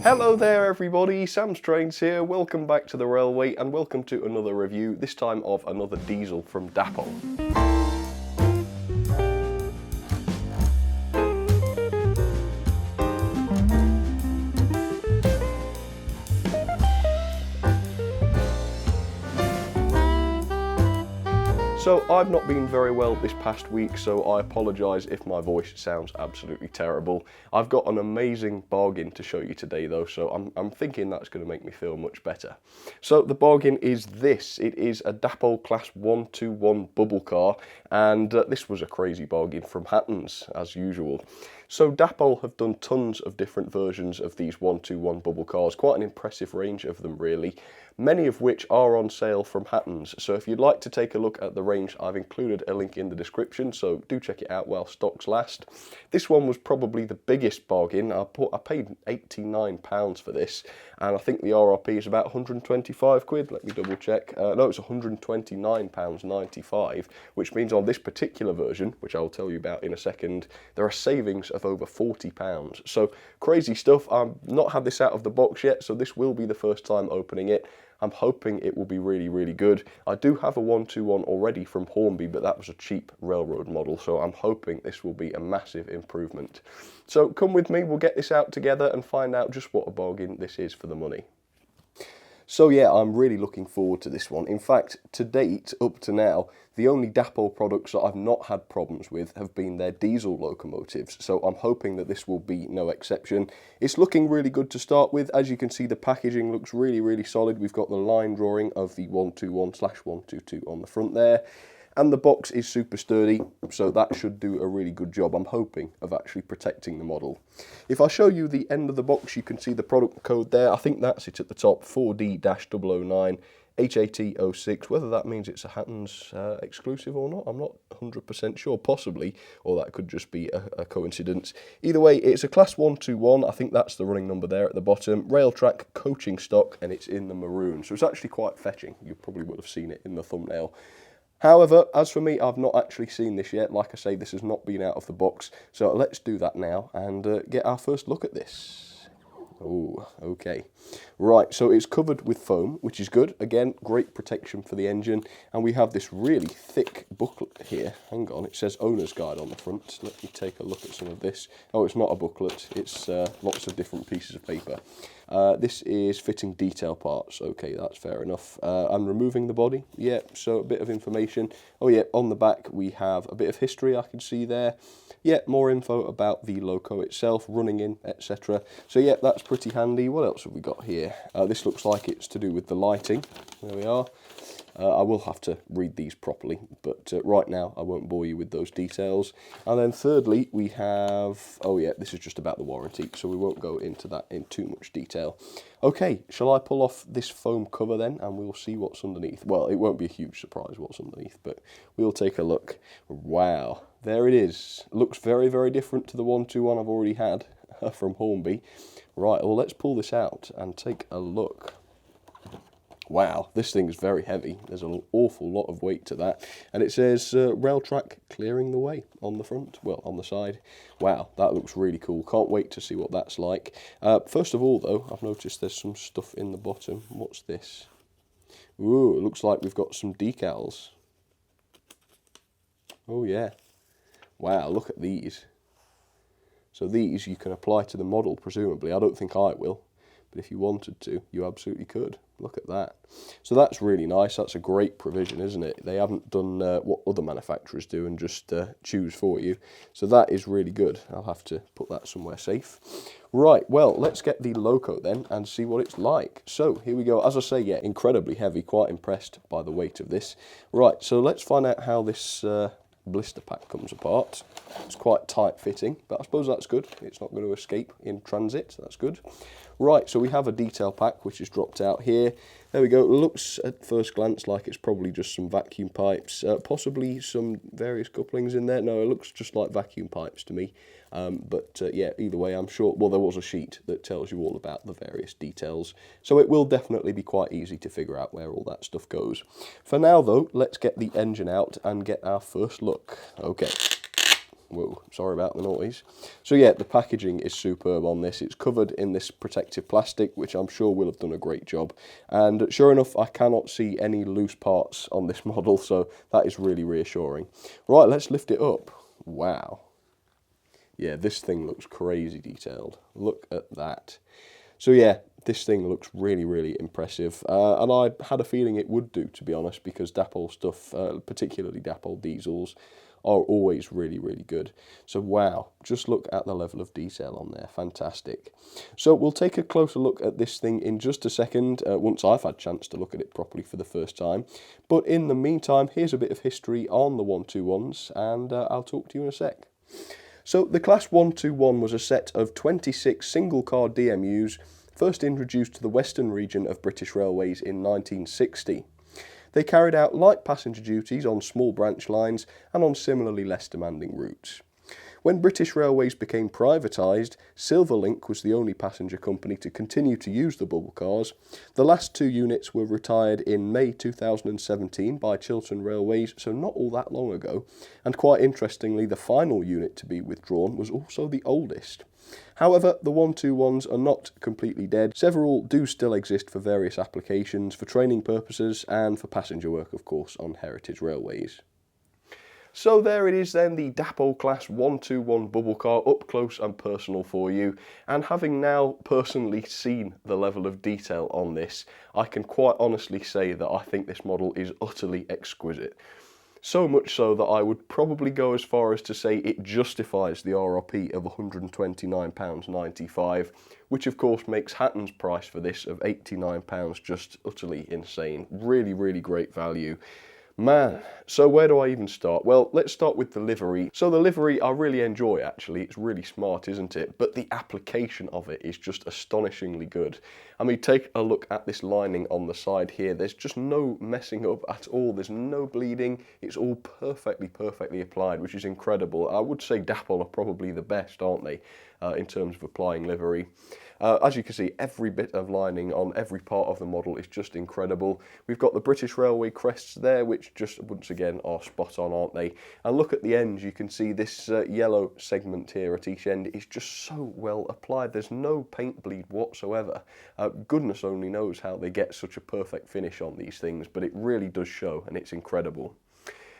Hello there everybody, Sam's Trains here, welcome back to the railway and welcome to another review, this time of another diesel from Dapol. So I've not been very well this past week, so I apologise if my voice sounds absolutely terrible. I've got an amazing bargain to show you today though, so I'm thinking that's going to make me feel much better. So the bargain is this. It is a Dapol Class 121 bubble car, and this was a crazy bargain from Hatton's, as usual. So Dapol have done tons of different versions of these 121 bubble cars, quite an impressive range of them really, many of which are on sale from Hatton's. So if you'd like to take a look at the range, I've included a link in the description, so do check it out while stocks last. This one was probably the biggest bargain. I paid £89 for this, and I think the RRP is about 125 quid. Let me double check. No, it's £129.95, which means on this particular version, which I'll tell you about in a second, there are savings of over £40. So crazy stuff. I've not had this out of the box yet, so this will be the first time opening it. I'm hoping it will be really, really good. I do have a 121 already from Hornby, but that was a cheap railroad model, so I'm hoping this will be a massive improvement. So come with me, we'll get this out together and find out just what a bargain this is for the money. So yeah, I'm really looking forward to this one. In fact, to date, up to now, the only Dapol products that I've not had problems with have been their diesel locomotives, so I'm hoping that this will be no exception. It's looking really good to start with. As you can see, the packaging looks really, really solid. We've got the line drawing of the 121/122 on the front there. And the box is super sturdy, so that should do a really good job, I'm hoping, of actually protecting the model. If I show you the end of the box, you can see the product code there. I think that's it at the top, 4D-009 HAT06. Whether that means it's a Hatton's exclusive or not, I'm not 100% sure, possibly, or that could just be a coincidence. Either way, it's a Class 121, I think that's the running number there at the bottom, rail track coaching stock, and it's in the maroon, so it's actually quite fetching. You probably would have seen it in the thumbnail. However, as for me, I've not actually seen this yet. Like I say, this has not been out of the box. So let's do that now and get our first look at this. Oh, okay. Right, so it's covered with foam, which is good. Again, great protection for the engine. And we have this really thick booklet here. Hang on, it says Owner's Guide on the front. Let me take a look at some of this. Oh, it's not a booklet. It's lots of different pieces of paper. This is fitting detail parts. Okay, that's fair enough. I'm removing the body. Yeah, so a bit of information. Oh yeah, on the back we have a bit of history I can see there. Yeah, more info about the loco itself, running in, etc. So yeah, that's pretty handy. What else have we got here? This looks like it's to do with the lighting. There we are. I will have to read these properly, but right now I won't bore you with those details. And then thirdly, we have, oh yeah, this is just about the warranty, so we won't go into that in too much detail. Okay, shall I pull off this foam cover then, and we'll see what's underneath. Well, it won't be a huge surprise what's underneath, but we'll take a look. Wow, there it is. Looks very, very different to the 121 I've already had from Hornby. Right, well, let's pull this out and take a look. Wow, this thing is very heavy. There's an awful lot of weight to that. And it says rail track clearing the way on the front, well, on the side. Wow, that looks really cool. Can't wait to see what that's like. First of all, though, I've noticed there's some stuff in the bottom. What's this? Ooh, it looks like we've got some decals. Oh, yeah. Wow, look at these. So these you can apply to the model, presumably. I don't think I will. But if you wanted to, you absolutely could. Look at that. So that's really nice. That's a great provision, isn't it? They haven't done what other manufacturers do and just choose for you. So that is really good. I'll have to put that somewhere safe. Right, well, let's get the loco then and see what it's like. So here we go. As I say, yeah, incredibly heavy. Quite impressed by the weight of this. Right, so let's find out how this blister pack comes apart. It's quite tight fitting, but I suppose that's good. It's not going to escape in transit, so that's good. Right, so we have a detail pack which is dropped out here. There we go. It looks at first glance like it's probably just some vacuum pipes, possibly some various couplings in there. No, it looks just like vacuum pipes to me. Yeah, either way, I'm sure, well, there was a sheet that tells you all about the various details. So it will definitely be quite easy to figure out where all that stuff goes. For now, though, let's get the engine out and get our first look. Okay. Whoa, sorry about the noise. So yeah, the packaging is superb on this. It's covered in this protective plastic, which I'm sure will have done a great job. And sure enough, I cannot see any loose parts on this model, so that is really reassuring. Right, let's lift it up. Wow. Yeah, this thing looks crazy detailed. Look at that. So yeah, this thing looks really, really impressive. And I had a feeling it would do, to be honest, because Dapol stuff, particularly Dapol diesels, are always really, really good. So wow, just look at the level of detail on there. Fantastic. So we'll take a closer look at this thing in just a second, once I've had a chance to look at it properly for the first time. But in the meantime, here's a bit of history on the 121s, and I'll talk to you in a sec. So the Class 121 was a set of 26 single-car DMUs, first introduced to the western region of British Railways in 1960. They carried out light passenger duties on small branch lines and on similarly less demanding routes. When British Railways became privatised, Silverlink was the only passenger company to continue to use the bubble cars. The last two units were retired in May 2017 by Chiltern Railways, so not all that long ago, and quite interestingly, the final unit to be withdrawn was also the oldest. However, the 121s are not completely dead. Several do still exist for various applications, for training purposes, and for passenger work, of course, on heritage railways. So there it is then, the Dapol Class 121 bubble car up close and personal for you. And having now personally seen the level of detail on this, I can quite honestly say that I think this model is utterly exquisite. So much so that I would probably go as far as to say it justifies the RRP of £129.95, which of course makes Hatton's price for this of £89 just utterly insane. Really, really great value. Man, so where do I even start? Well, let's start with the livery. So the livery I really enjoy actually, it's really smart, isn't it? But the application of it is just astonishingly good. I mean, take a look at this lining on the side here. There's just no messing up at all. There's no bleeding. It's all perfectly applied, which is incredible. I would say Dapol are probably the best, aren't they, in terms of applying livery. As you can see, every bit of lining on every part of the model is just incredible. We've got the British Railway crests there, which just once again are spot on, aren't they? And look at the ends, you can see this yellow segment here at each end is just so well applied. There's no paint bleed whatsoever. Goodness only knows how they get such a perfect finish on these things, but it really does show, and it's incredible.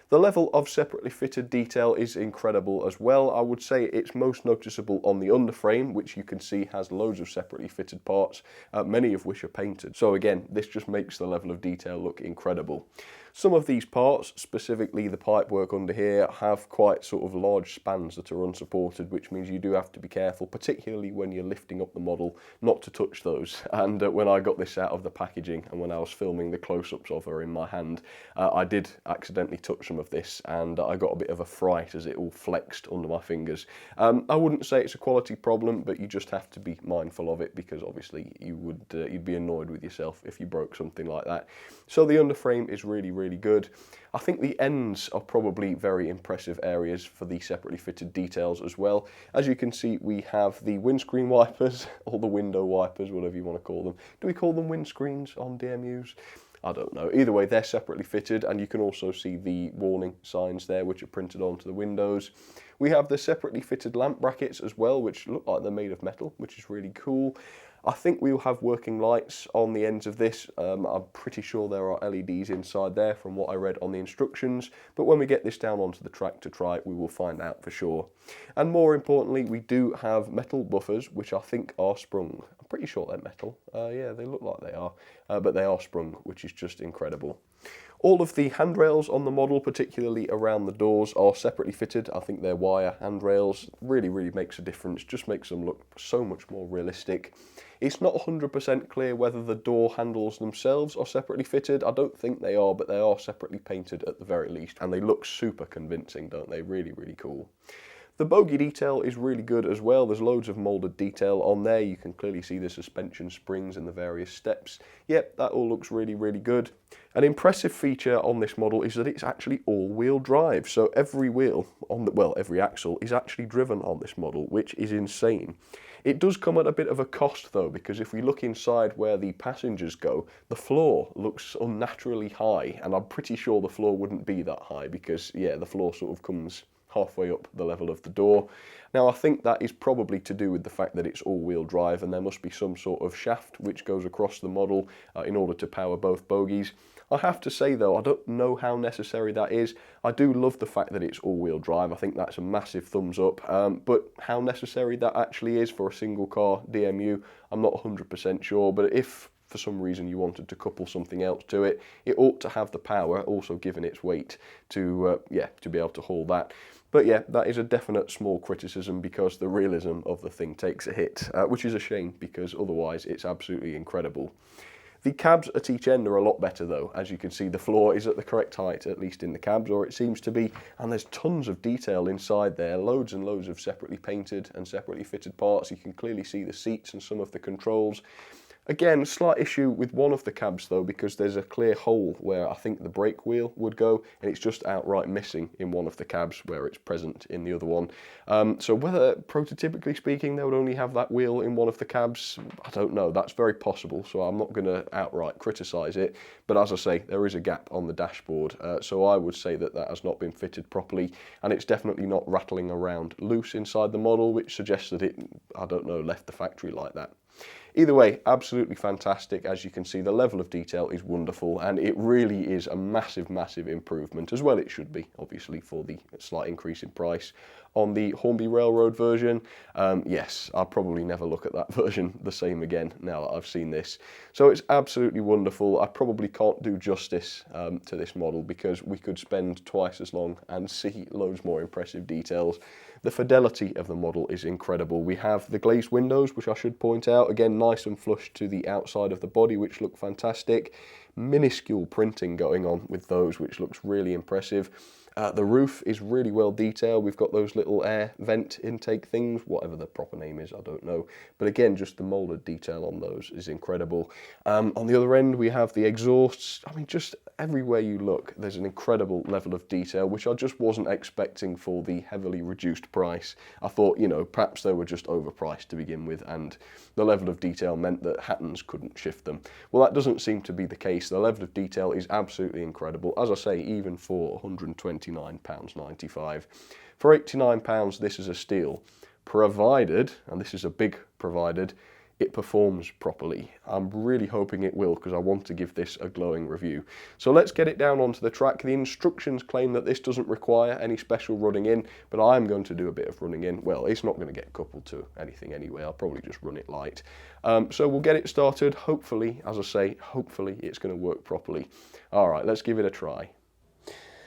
The level of separately fitted detail is incredible as well. I would say it's most noticeable on the underframe, which you can see has loads of separately fitted parts, many of which are painted. So again, this just makes the level of detail look incredible. Some of these parts, specifically the pipework under here, have quite sort of large spans that are unsupported, which means you do have to be careful, particularly when you're lifting up the model, not to touch those. And when I got this out of the packaging and when I was filming the close-ups of her in my hand, I did accidentally touch some of this and I got a bit of a fright as it all flexed under my fingers. I wouldn't say it's a quality problem, but you just have to be mindful of it because obviously you'd be annoyed with yourself if you broke something like that. So the underframe is really good. I think the ends are probably very impressive areas for the separately fitted details as well. As you can see, we have the windscreen wipers, or the window wipers, whatever you want to call them. Do we call them windscreens on DMUs? I don't know. Either way, they're separately fitted, and you can also see the warning signs there, which are printed onto the windows. We have the separately fitted lamp brackets as well, which look like they're made of metal, which is really cool. I think we'll have working lights on the ends of this. I'm pretty sure there are LEDs inside there from what I read on the instructions, but when we get this down onto the track to try it, we will find out for sure. And more importantly, we do have metal buffers, which I think are sprung. I'm pretty sure they're metal. Yeah, they look like they are, but they are sprung, which is just incredible. All of the handrails on the model, particularly around the doors, are separately fitted. I think they're wire handrails. Really makes a difference. Just makes them look so much more realistic. It's not 100% clear whether the door handles themselves are separately fitted. I don't think they are, but they are separately painted at the very least. And they look super convincing, don't they? Really cool. The bogie detail is really good as well. There's loads of moulded detail on there. You can clearly see the suspension springs and the various steps. Yep, that all looks really good. An impressive feature on this model is that it's actually all-wheel drive. So every wheel on every axle is actually driven on this model, which is insane. It does come at a bit of a cost though, because if we look inside where the passengers go, the floor looks unnaturally high, and I'm pretty sure the floor wouldn't be that high because, yeah, the floor sort of comes halfway up the level of the door. Now I think that is probably to do with the fact that it's all-wheel drive, and there must be some sort of shaft which goes across the model in order to power both bogies. I have to say though, I don't know how necessary that is. I do love the fact that it's all-wheel drive. I think that's a massive thumbs up, but how necessary that actually is for a single car DMU, I'm not 100% sure, but if for some reason you wanted to couple something else to it, it ought to have the power, also given its weight, to be able to haul that. But yeah, that is a definite small criticism because the realism of the thing takes a hit, which is a shame because otherwise it's absolutely incredible. The cabs at each end are a lot better though. As you can see, the floor is at the correct height, at least in the cabs, or it seems to be, and there's tons of detail inside there, loads and loads of separately painted and separately fitted parts. You can clearly see the seats and some of the controls. Again, slight issue with one of the cabs though, because there's a clear hole where I think the brake wheel would go, and it's just outright missing in one of the cabs where it's present in the other one. So whether, prototypically speaking, they would only have that wheel in one of the cabs, I don't know. That's very possible, so I'm not going to outright criticise it. But as I say, there is a gap on the dashboard, so I would say that that has not been fitted properly, and it's definitely not rattling around loose inside the model, which suggests that it, I don't know, left the factory like that. Either way, absolutely fantastic. As you can see, the level of detail is wonderful, and it really is a massive, massive improvement, as well it should be, obviously, for the slight increase in price. On the Hornby Railroad version, yes, I'll probably never look at that version the same again now that I've seen this. So it's absolutely wonderful. I probably can't do justice to this model because we could spend twice as long and see loads more impressive details. The fidelity of the model is incredible. We have the glazed windows, which I should point out, again, nice and flush to the outside of the body, which look fantastic. Minuscule printing going on with those, which looks really impressive. The roof is really well detailed. We've got those little air vent intake things, whatever the proper name is, I don't know. But again, just the moulded detail on those is incredible. On the other end, we have the exhausts. I mean, just everywhere you look, there's an incredible level of detail, which I just wasn't expecting for the heavily reduced price. I thought, you know, perhaps they were just overpriced to begin with, and the level of detail meant that Hattons couldn't shift them. Well, that doesn't seem to be the case. The level of detail is absolutely incredible. As I say, even for £129.95. For £89, this is a steal, provided, and this is a big provided, it performs properly. I'm really hoping it will because I want to give this a glowing review. So let's get it down onto the track. The instructions claim that this doesn't require any special running in, but I'm going to do a bit of running in. Well, it's not going to get coupled to anything anyway. I'll probably just run it light. So we'll get it started. Hopefully, as I say, hopefully it's going to work properly. All right, let's give it a try.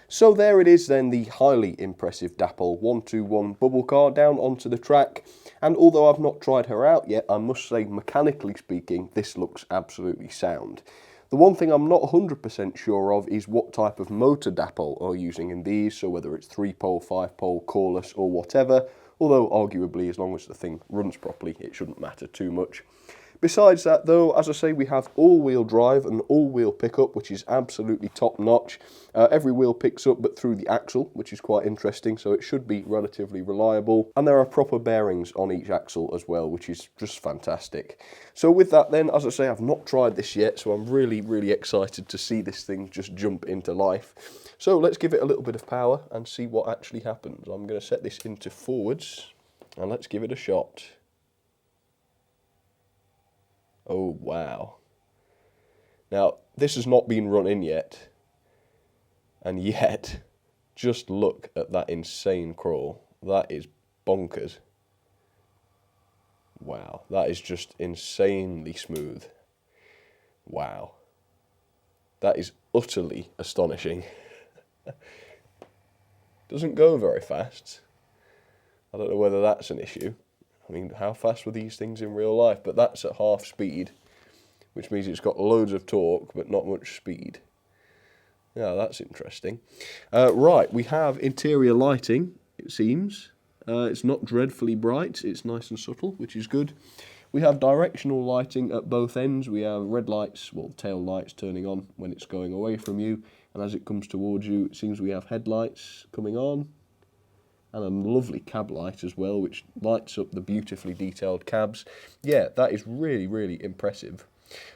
So there it is then, the highly impressive Dapol 121 bubble car down onto the track. And although I've not tried her out yet, I must say, mechanically speaking, this looks absolutely sound. The one thing I'm not 100% sure of is what type of motor Dapol are using in these, so whether it's 3-pole, 5-pole, coreless or whatever, although arguably as long as the thing runs properly it shouldn't matter too much. Besides that though, as I say, we have all-wheel drive and all-wheel pickup, which is absolutely top-notch. Every wheel picks up but through the axle, which is quite interesting, so it should be relatively reliable. And there are proper bearings on each axle as well, which is just fantastic. So with that then, as I say, I've not tried this yet, so I'm really, really excited to see this thing just jump into life. So let's give it a little bit of power and see what actually happens. I'm going to set this into forwards and let's give it a shot. Oh, wow. Now, this has not been run in yet. And yet, just look at that insane crawl. That is bonkers. Wow, that is just insanely smooth. Wow. That is utterly astonishing. Doesn't go very fast. I don't know whether that's an issue. I mean, how fast were these things in real life? But that's at half speed, which means it's got loads of torque, but not much speed. Yeah, that's interesting. Right, we have interior lighting, it seems. It's not dreadfully bright. It's nice and subtle, which is good. We have directional lighting at both ends. We have red lights, well, tail lights turning on when it's going away from you. And as it comes towards you, it seems we have headlights coming on. And a lovely cab light as well, which lights up the beautifully detailed cabs. Yeah, that is really, really impressive.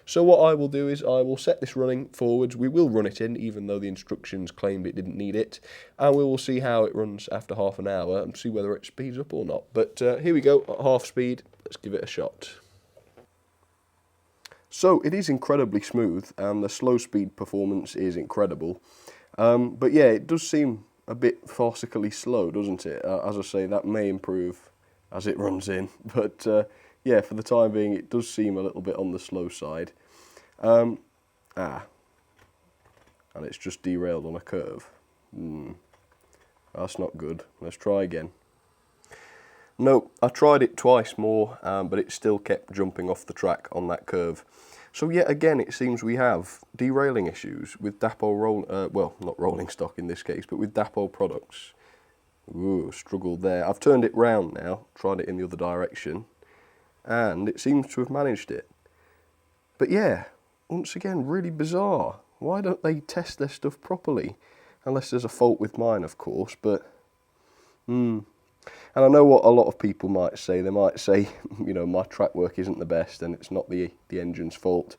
So what I will do is I will set this running forwards. We will run it in, even though the instructions claimed it didn't need it. And we will see how it runs after half an hour and see whether it speeds up or not. But here we go, at half speed. Let's give it a shot. So it is incredibly smooth and the slow speed performance is incredible. But yeah, it does seem a bit farcically slow, doesn't it? As I say, that may improve as it runs in. But yeah, for the time being, it does seem a little bit on the slow side. And it's just derailed on a curve. That's not good. Let's try again. No, I tried it twice more, but it still kept jumping off the track on that curve. So yet again, it seems we have derailing issues with Dapol well, not rolling stock in this case, but with Dapol products. Ooh, struggled there. I've turned it round now, tried it in the other direction, and it seems to have managed it. But yeah, once again, really bizarre. Why don't they test their stuff properly? Unless there's a fault with mine, of course, but And I know what a lot of people might say. They might say, you know, my track work isn't the best and it's not the engine's fault.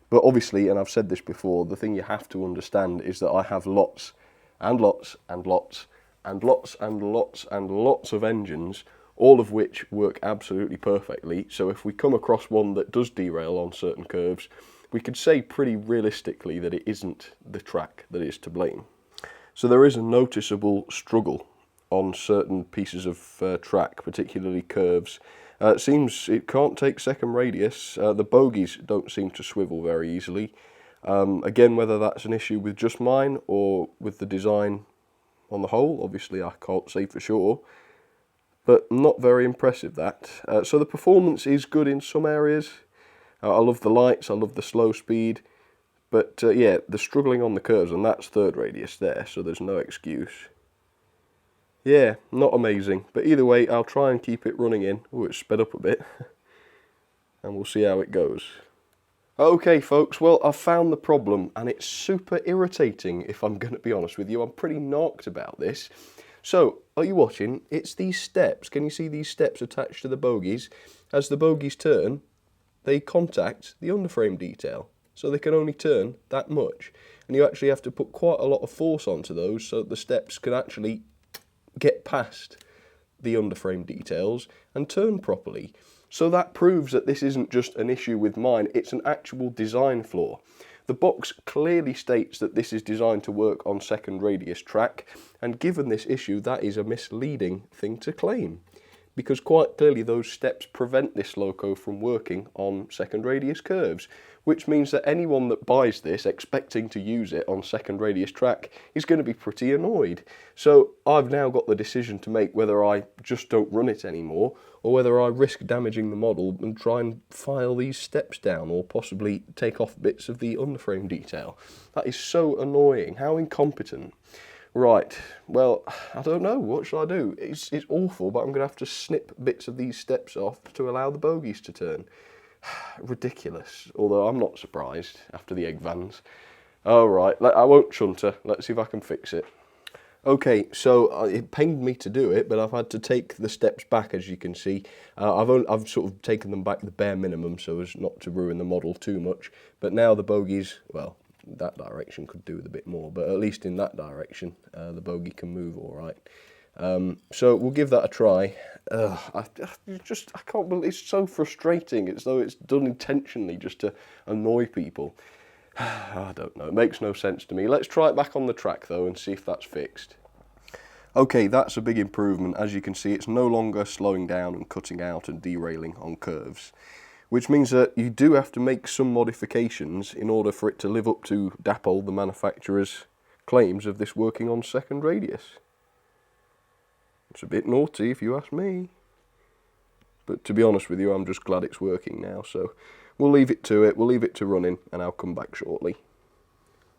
But obviously, and I've said this before, the thing you have to understand is that I have lots and lots and lots and lots and lots and lots of engines, all of which work absolutely perfectly. So if we come across one that does derail on certain curves, we could say pretty realistically that it isn't the track that is to blame. So there is a noticeable struggle on certain pieces of track, particularly curves. It seems it can't take second radius. The bogies don't seem to swivel very easily. Again, whether that's an issue with just mine or with the design on the whole, obviously I can't say for sure, but not very impressive that. So the performance is good in some areas. I love the lights, I love the slow speed, but yeah, the struggling on the curves, and that's third radius there, so there's no excuse. Yeah, not amazing, but either way, I'll try and keep it running in. Oh, it's sped up a bit, and we'll see how it goes. Okay, folks, well, I've found the problem, and it's super irritating, if I'm going to be honest with you. I'm pretty knocked about this. So, are you watching? It's these steps. Can you see these steps attached to the bogies? As the bogies turn, they contact the underframe detail, so they can only turn that much. And you actually have to put quite a lot of force onto those so that the steps can actually get past the underframe details and turn properly. So that proves that this isn't just an issue with mine, it's an actual design flaw. The box clearly states that this is designed to work on second radius track, and given this issue, that is a misleading thing to claim, because quite clearly those steps prevent this loco from working on second radius curves, which means that anyone that buys this expecting to use it on second radius track is going to be pretty annoyed. So I've now got the decision to make whether I just don't run it anymore or whether I risk damaging the model and try and file these steps down or possibly take off bits of the underframe detail. That is so annoying. How incompetent. Right, well, I don't know, what should I do? It's awful, but I'm going to have to snip bits of these steps off to allow the bogies to turn. Ridiculous, although I'm not surprised after the egg vans. Alright, I won't shunter, let's see if I can fix it. Okay, so it pained me to do it, but I've had to take the steps back, as you can see. I've sort of taken them back the bare minimum so as not to ruin the model too much, but now the bogies, well, that direction could do with a bit more, but at least in that direction the bogie can move all right. So we'll give that a try. I can't believe it's so frustrating. It's though it's done intentionally just to annoy people. I don't know, it makes no sense to me. Let's try it back on the track though and see if that's fixed. Okay, that's a big improvement. As you can see, it's no longer slowing down and cutting out and derailing on curves, which means that you do have to make some modifications in order for it to live up to Dapol, the manufacturer's claims of this working on second radius. It's a bit naughty if you ask me. But to be honest with you, I'm just glad it's working now, so we'll leave it to it, we'll leave it to running, and I'll come back shortly.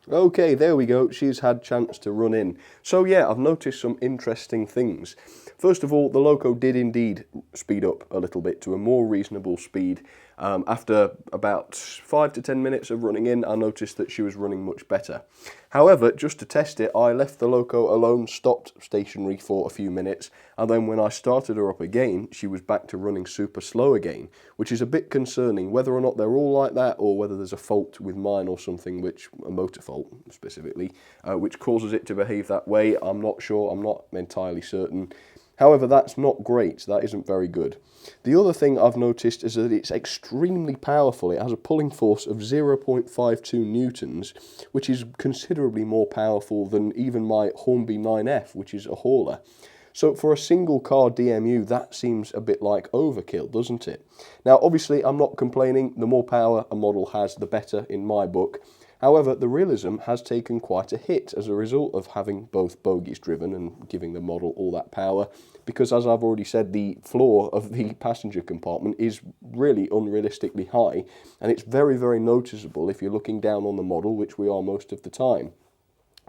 Okay, there we go. She's had chance to run in. So yeah, I've noticed some interesting things. First of all, the loco did indeed speed up a little bit to a more reasonable speed. After about 5 to 10 minutes of running in, I noticed that she was running much better. However, just to test it, I left the loco alone, stopped stationary for a few minutes, and then when I started her up again, she was back to running super slow again, which is a bit concerning, whether or not they're all like that, or whether there's a fault with mine or something, which a motor fault specifically, which causes it to behave that way. I'm not sure, I'm not entirely certain. However, that's not great, that isn't very good. The other thing I've noticed is that it's extremely powerful. It has a pulling force of 0.52 newtons, which is considerably more powerful than even my Hornby 9F, which is a hauler. So for a single car DMU, that seems a bit like overkill, doesn't it? Now, obviously, I'm not complaining. The more power a model has, the better in my book. However, the realism has taken quite a hit as a result of having both bogies driven and giving the model all that power, because as I've already said, the floor of the passenger compartment is really unrealistically high, and it's very, very noticeable if you're looking down on the model, which we are most of the time.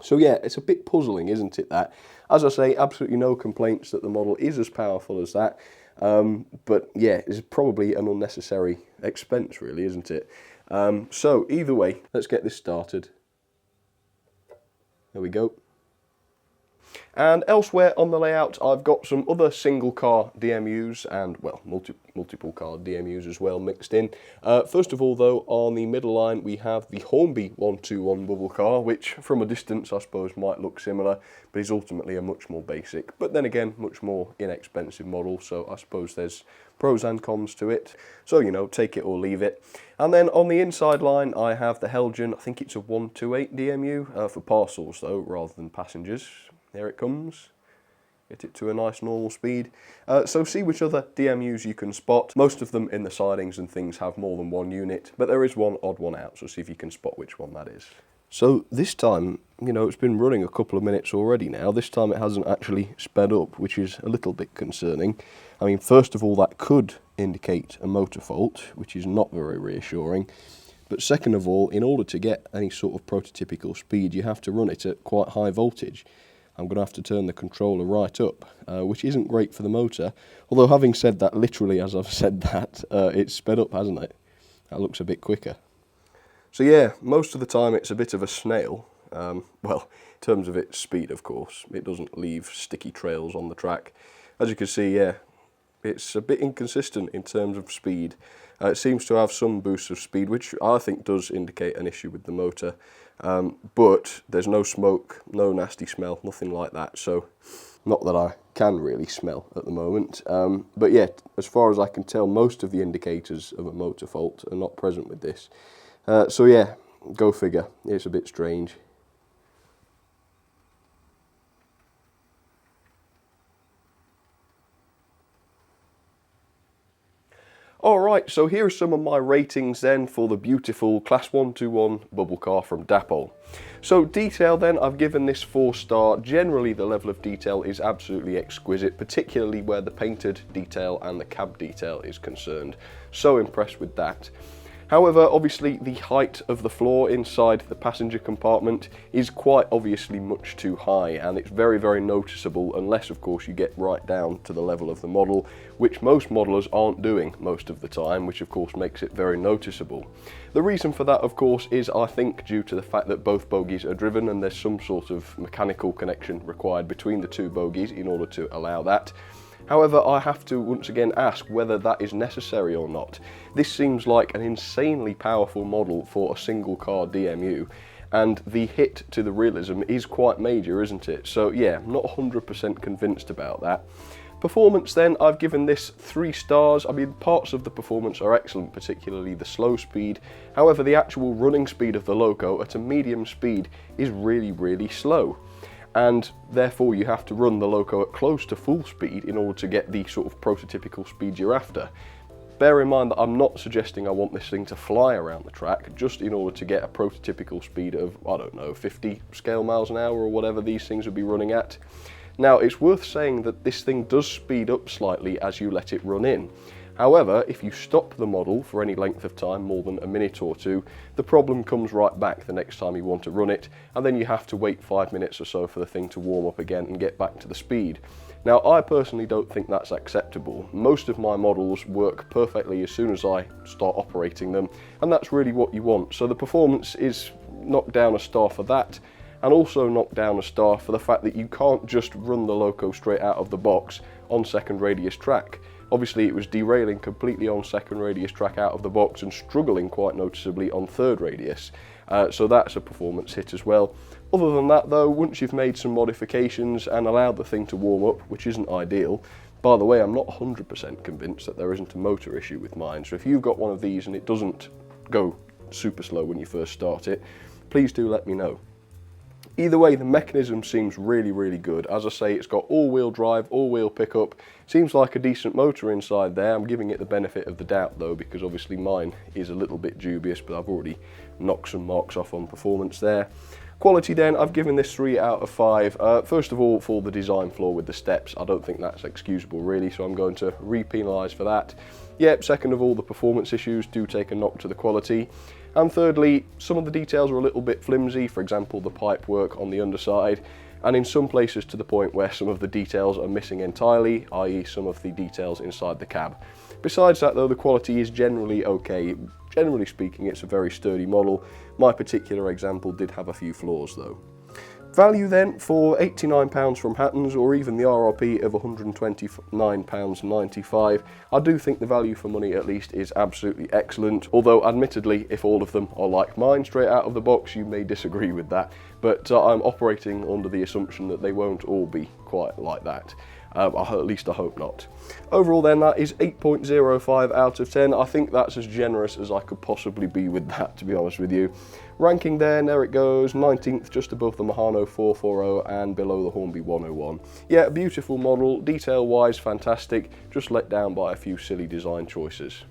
So yeah, it's a bit puzzling, isn't it, that? As I say, absolutely no complaints that the model is as powerful as that, but yeah, it's probably an unnecessary expense, really, isn't it? So either way, let's get this started. There we go. And elsewhere on the layout, I've got some other single car DMUs and, well, multiple car DMUs as well mixed in. First of all, though, on the middle line, we have the Hornby 121 bubble car, which from a distance, I suppose, might look similar, but is ultimately a much more basic, but then again, much more inexpensive model, so I suppose there's pros and cons to it. So, you know, take it or leave it. And then on the inside line, I have the Helgen, I think it's a 128 DMU, for parcels, though, rather than passengers. There it comes. Get it to a nice normal speed. So see which other DMUs you can spot. Most of them in the sidings and things have more than one unit, but there is one odd one out, so see if you can spot which one that is. So this time, you know, it's been running a couple of minutes already now. This time it hasn't actually sped up, which is a little bit concerning. I mean, first of all, that could indicate a motor fault, which is not very reassuring. But second of all, in order to get any sort of prototypical speed, you have to run it at quite high voltage. I'm going to have to turn the controller right up, which isn't great for the motor. Although having said that, literally as I've said that, it's sped up, hasn't it? That looks a bit quicker. So yeah, most of the time it's a bit of a snail. Well, in terms of its speed, of course. It doesn't leave sticky trails on the track. As you can see, yeah, it's a bit inconsistent in terms of speed. It seems to have some boosts of speed, which I think does indicate an issue with the motor. But there's no smoke, no nasty smell, nothing like that. So, not that I can really smell at the moment. But yeah, as far as I can tell, most of the indicators of a motor fault are not present with this. So yeah, go figure. It's a bit strange. Alright, so here are some of my ratings then for the beautiful Class 121 bubble car from Dapol. So detail then, I've given this 4-star. Generally the level of detail is absolutely exquisite, particularly where the painted detail and the cab detail is concerned. So impressed with that. However, obviously the height of the floor inside the passenger compartment is quite obviously much too high, and it's very, very noticeable unless of course you get right down to the level of the model, which most modelers aren't doing most of the time, which of course makes it very noticeable. The reason for that of course is, I think, due to the fact that both bogies are driven and there's some sort of mechanical connection required between the two bogies in order to allow that. However, I have to once again ask whether that is necessary or not. This seems like an insanely powerful model for a single car DMU, and the hit to the realism is quite major, isn't it? So yeah, not 100% convinced about that. Performance then, I've given this 3 stars. I mean, parts of the performance are excellent, particularly the slow speed. However, the actual running speed of the loco at a medium speed is really, really slow. And therefore you have to run the loco at close to full speed in order to get the sort of prototypical speed you're after. Bear in mind that I'm not suggesting I want this thing to fly around the track, just in order to get a prototypical speed of, I don't know, 50 scale miles an hour or whatever these things would be running at. Now, it's worth saying that this thing does speed up slightly as you let it run in. However, if you stop the model for any length of time, more than a minute or two, the problem comes right back the next time you want to run it, and then you have to wait 5 minutes or so for the thing to warm up again and get back to the speed. Now, I personally don't think that's acceptable. Most of my models work perfectly as soon as I start operating them, and that's really what you want. So the performance is knocked down a star for that, and also knocked down a star for the fact that you can't just run the Loco straight out of the box on second radius track. Obviously it was derailing completely on second radius track out of the box and struggling quite noticeably on third radius. So that's a performance hit as well. Other than that though, once you've made some modifications and allowed the thing to warm up, which isn't ideal, by the way, I'm not 100% convinced that there isn't a motor issue with mine, so if you've got one of these and it doesn't go super slow when you first start it, please do let me know. Either way, the mechanism seems really good. As I say, it's got all-wheel drive, all-wheel pickup. Seems like a decent motor inside there. I'm giving it the benefit of the doubt though, because obviously mine is a little bit dubious, but I've already knocked some marks off on performance there. Quality then, I've given this 3 out of 5. First of all, for the design flaw with the steps, I don't think that's excusable really, so I'm going to re-penalise for that. Yep, second of all, the performance issues do take a knock to the quality. And thirdly, some of the details are a little bit flimsy, for example the pipe work on the underside, and in some places to the point where some of the details are missing entirely, i.e. some of the details inside the cab. Besides that though, the quality is generally okay. Generally speaking, it's a very sturdy model. My particular example did have a few flaws though. Value then for £89 from Hattons, or even the RRP of £129.95. I do think the value for money at least is absolutely excellent, although admittedly if all of them are like mine straight out of the box you may disagree with that, but I'm operating under the assumption that they won't all be quite like that. At least I hope not. Overall then, that is 8.05 out of 10. I think that's as generous as I could possibly be with that, to be honest with you. Ranking there it goes, 19th just above the Mahano 440 and below the Hornby 101. Yeah, beautiful model, detail wise fantastic, just let down by a few silly design choices.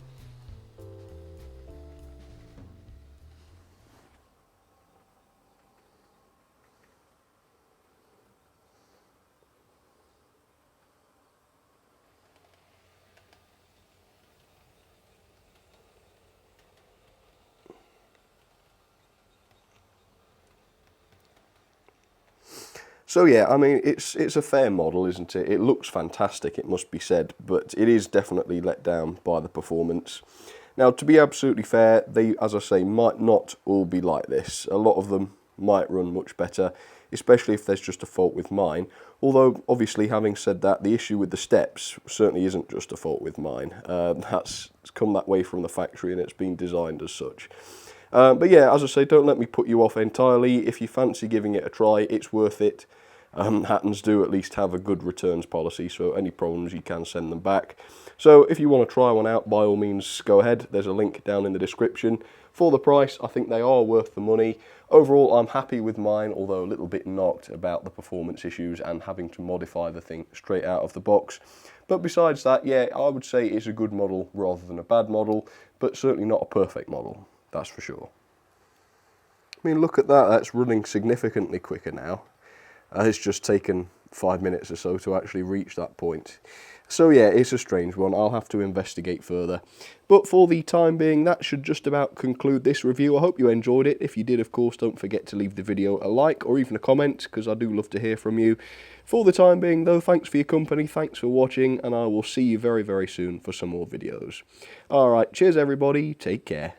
So yeah, I mean, it's a fair model, isn't it? It looks fantastic, it must be said, but it is definitely let down by the performance. Now, to be absolutely fair, they, as I say, might not all be like this. A lot of them might run much better, especially if there's just a fault with mine. Although, obviously, having said that, the issue with the steps certainly isn't just a fault with mine. That's come that way from the factory and it's been designed as such. But yeah, as I say, don't let me put you off entirely. If you fancy giving it a try, it's worth it. Hattons do at least have a good returns policy, so any problems you can send them back. So if you want to try one out, by all means go ahead. There's a link down in the description. For the price, I think they are worth the money. Overall, I'm happy with mine, although a little bit knocked about the performance issues and having to modify the thing straight out of the box. But besides that, yeah, I would say it's a good model rather than a bad model, but certainly not a perfect model, that's for sure. I mean, look at that, that's running significantly quicker now. It's just taken 5 minutes or so to actually reach that point. So yeah, it's a strange one. I'll have to investigate further. But for the time being, that should just about conclude this review. I hope you enjoyed it. If you did, of course, don't forget to leave the video a like or even a comment, because I do love to hear from you. For the time being, though, thanks for your company, thanks for watching, and I will see you very, very soon for some more videos. Alright, cheers everybody, take care.